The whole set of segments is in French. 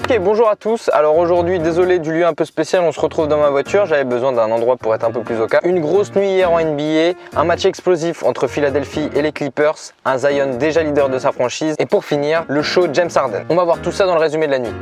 Ok, bonjour à tous. Alors aujourd'hui, désolé du lieu un peu spécial, on se retrouve dans ma voiture. J'avais besoin d'un endroit pour être un peu plus au calme. Une grosse nuit hier en NBA, un match explosif entre Philadelphie et les Clippers, un Zion déjà leader de sa franchise et pour finir, le show James Harden. On va voir tout ça dans le résumé de la nuit.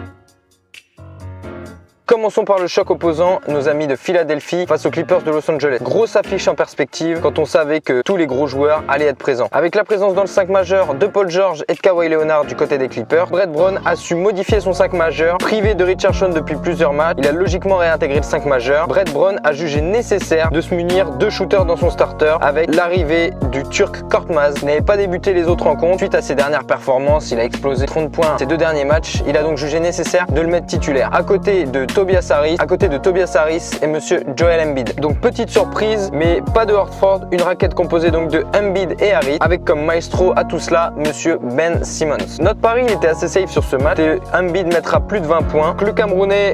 Commençons par le choc opposant, nos amis de Philadelphie face aux Clippers de Los Angeles. Grosse affiche en perspective quand on savait que tous les gros joueurs allaient être présents. Avec la présence dans le 5 majeur de Paul George et de Kawhi Leonard du côté des Clippers, Brett Brown a su modifier son 5 majeur. Privé de Richardson depuis plusieurs matchs, il a logiquement réintégré le 5 majeur. Brett Brown a jugé nécessaire de se munir de shooters dans son starter avec l'arrivée du Turc Korkmaz. Il n'avait pas débuté les autres rencontres. Suite à ses dernières performances, il a explosé 30 points ces deux derniers matchs. Il a donc jugé nécessaire de le mettre titulaire. À côté de Tobias Harris et monsieur Joel Embiid. Donc petite surprise, mais pas de Horford, une raquette composée donc de Embiid et Harris, avec comme maestro à tout cela monsieur Ben Simmons. Notre pari, il était assez safe sur ce match. Embiid mettra plus de 20 points. Le Camerounais,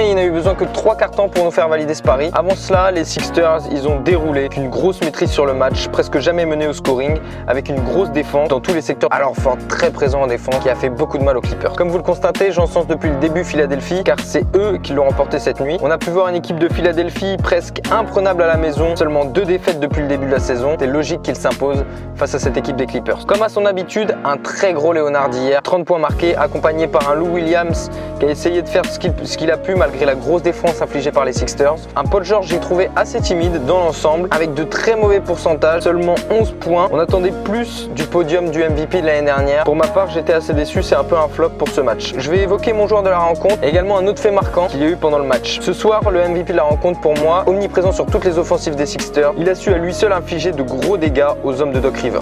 il n'a eu besoin que de 3 quarts temps pour nous faire valider ce pari. Avant cela, les Sixers, ils ont déroulé une grosse maîtrise sur le match, presque jamais mené au scoring, avec une grosse défense dans tous les secteurs. Alors Horford très présent en défense, qui a fait beaucoup de mal aux Clippers. Comme vous le constatez, j'encense depuis le début Philadelphie, car c'est eux qui l'ont remporté cette nuit. On a pu voir une équipe de Philadelphie presque imprenable à la maison, seulement 2 défaites depuis le début de la saison. C'est logique qu'il s'impose face à cette équipe des Clippers. Comme à son habitude, un très gros Leonard hier, 30 points marqués, accompagné par un Lou Williams qui a essayé de faire ce qu'il a pu malgré la grosse défense infligée par les Sixers. Un Paul George, j'ai trouvé assez timide dans l'ensemble, avec de très mauvais pourcentages, seulement 11 points. On attendait plus du podium du MVP de l'année dernière. Pour ma part, j'étais assez déçu, c'est un peu un flop pour ce match. Je vais évoquer mon joueur de la rencontre et également un autre fait marquant qu'il y a eu pendant le match. Ce soir, le MVP de la rencontre pour moi, omniprésent sur toutes les offensives des Sixers, il a su à lui seul infliger de gros dégâts aux hommes de Doc Rivers.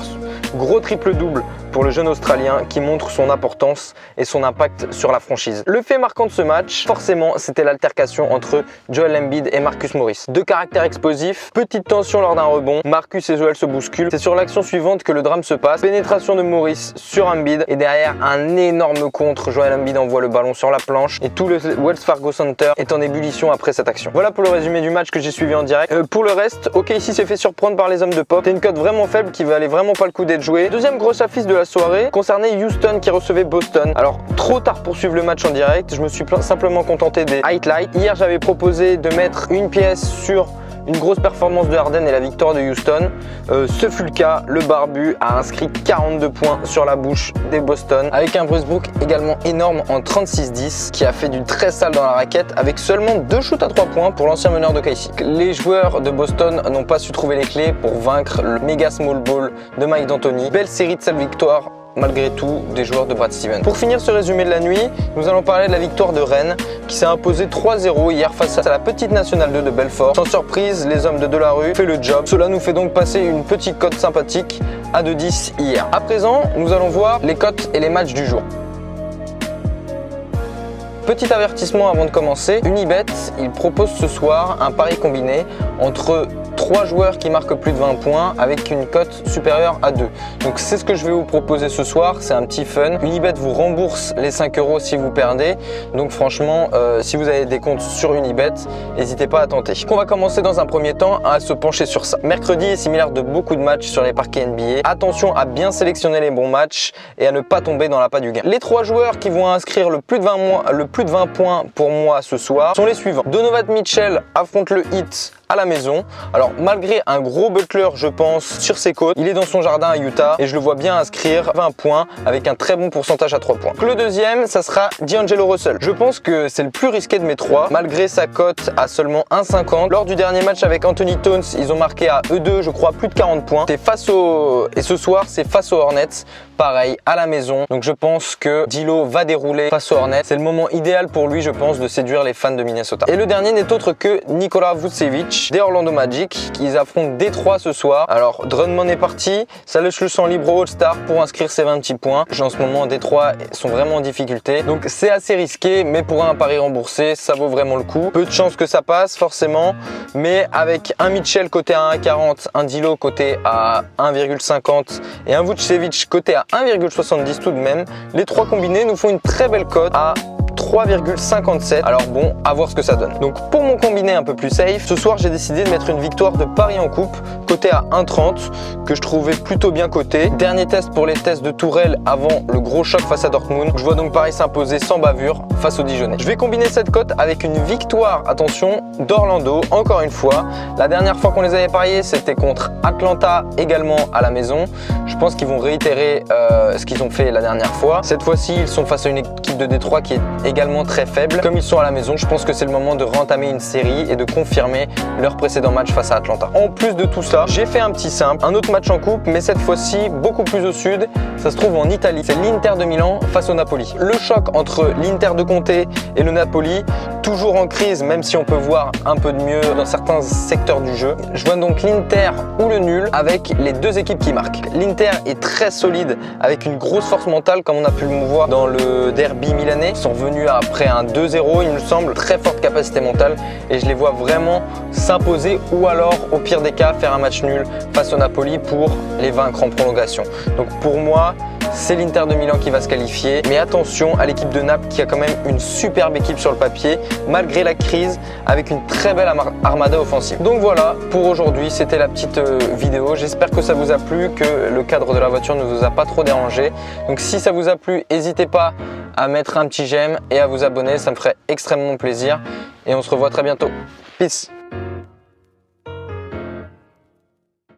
Gros triple-double pour le jeune Australien qui montre son importance et son impact sur la franchise. Le fait marquant de ce match, forcément, c'était l'altercation entre Joel Embiid et Marcus Morris. Deux caractères explosifs, petite tension lors d'un rebond, Marcus et Joel se bousculent. C'est sur l'action suivante que le drame se passe. Pénétration de Morris sur Embiid et derrière un énorme contre. Joel Embiid envoie le ballon sur la planche et tout le Wells Fargo Center est en ébullition après cette action. Voilà pour le résumé du match que j'ai suivi en direct. Pour le reste, OKC s'est fait surprendre par les hommes de Pop. C'est une cote vraiment faible qui valait vraiment pas le coup d'être jouée. Deuxième grosse affiche de la soirée concernait Houston qui recevait Boston. Alors trop tard pour suivre le match en direct, je me suis simplement contenté des highlights. Hier j'avais proposé de mettre une pièce sur une grosse performance de Harden et la victoire de Houston. Ce fut le cas, le barbu a inscrit 42 points sur la bouche des Boston avec un Bruce Brook également énorme en 36-10 qui a fait du très sale dans la raquette avec seulement 2 shoots à 3 points pour l'ancien meneur de OKC. Les joueurs de Boston n'ont pas su trouver les clés pour vaincre le méga small ball de Mike D'Antoni. Belle série de 7 victoires malgré tout des joueurs de Brad Stevens. Pour finir ce résumé de la nuit, nous allons parler de la victoire de Rennes qui s'est imposée 3-0 hier face à la petite Nationale 2 de Belfort. Sans surprise, les hommes de Delarue fait le job. Cela nous fait donc passer une petite cote sympathique à 2,10 hier. À présent, nous allons voir les cotes et les matchs du jour. Petit avertissement avant de commencer, Unibet, il propose ce soir un pari combiné entre 3 joueurs qui marquent plus de 20 points avec une cote supérieure à 2. Donc c'est ce que je vais vous proposer ce soir, c'est un petit fun. Unibet vous rembourse les 5 € si vous perdez. Donc franchement, si vous avez des comptes sur Unibet, n'hésitez pas à tenter. On va commencer dans un premier temps à se pencher sur ça. Mercredi est similaire de beaucoup de matchs sur les parquets NBA. Attention à bien sélectionner les bons matchs et à ne pas tomber dans l'appât du gain. Les 3 joueurs qui vont inscrire le plus de 20 points pour moi ce soir sont les suivants. Donovan Mitchell affronte le Heat à la maison. Alors malgré un gros Butler je pense sur ses côtes, il est dans son jardin à Utah et je le vois bien inscrire 20 points avec un très bon pourcentage à 3 points. Le deuxième, ça sera D'Angelo Russell. Je pense que c'est le plus risqué de mes 3 malgré sa cote à seulement 1,50. Lors du dernier match avec Anthony Towns, ils ont marqué à eux deux je crois plus de 40 points. Et ce soir c'est face aux Hornets. Pareil, à la maison. Donc je pense que D'Lo va dérouler face aux Hornets. C'est le moment idéal pour lui, je pense, de séduire les fans de Minnesota. Et le dernier n'est autre que Nikola Vucevic des Orlando Magic, qui affrontent Détroit ce soir. Alors Drummond est parti, ça laisse le champ libre au All-Star pour inscrire ses 20 petits points. En ce moment, Détroit sont vraiment en difficulté. Donc c'est assez risqué, mais pour un pari remboursé, ça vaut vraiment le coup. Peu de chances que ça passe, forcément, mais avec un Mitchell coté à 1,40, un D'Lo coté à 1,50 et un Vucevic coté à 1,70 tout de même, les 3 combinés nous font une très belle cote à 3,57. Alors bon, à voir ce que ça donne. Donc pour mon combiné un peu plus safe, ce soir j'ai décidé de mettre une victoire de Paris en coupe, coté à 1,30, que je trouvais plutôt bien coté. Dernier test pour les tests de Tourelle avant le gros choc face à Dortmund. Je vois donc Paris s'imposer sans bavure face aux Dijonais. Je vais combiner cette cote avec une victoire, attention, d'Orlando, encore une fois. La dernière fois qu'on les avait pariés, c'était contre Atlanta, également à la maison. Je pense qu'ils vont réitérer ce qu'ils ont fait la dernière fois. Cette fois-ci, ils sont face à une équipe de Détroit qui est également très faible. Comme ils sont à la maison, je pense que c'est le moment de rentamer une série et de confirmer leur précédent match face à Atlanta. En plus de tout ça, j'ai fait un petit simple, un autre match en coupe, mais cette fois-ci beaucoup plus au sud. Ça se trouve en Italie. C'est l'Inter de Milan face au Napoli. Le choc entre l'Inter de Conte et le Napoli, toujours en crise, même si on peut voir un peu de mieux dans certains secteurs du jeu. Je vois donc l'Inter ou le nul avec les deux équipes qui marquent. L'Inter est très solide avec une grosse force mentale, comme on a pu le voir dans le derby milanais. Ils sont revenus après un 2-0, il me semble, très forte capacité mentale et je les vois vraiment s'imposer ou alors au pire des cas faire un match nul face au Napoli pour les vaincre en prolongation. Donc pour moi, c'est l'Inter de Milan qui va se qualifier. Mais attention à l'équipe de Naples qui a quand même une superbe équipe sur le papier, malgré la crise, avec une très belle armada offensive. Donc voilà, pour aujourd'hui, c'était la petite vidéo. J'espère que ça vous a plu, que le cadre de la voiture ne vous a pas trop dérangé. Donc si ça vous a plu, n'hésitez pas à mettre un petit j'aime et à vous abonner, ça me ferait extrêmement plaisir. Et on se revoit très bientôt. Peace!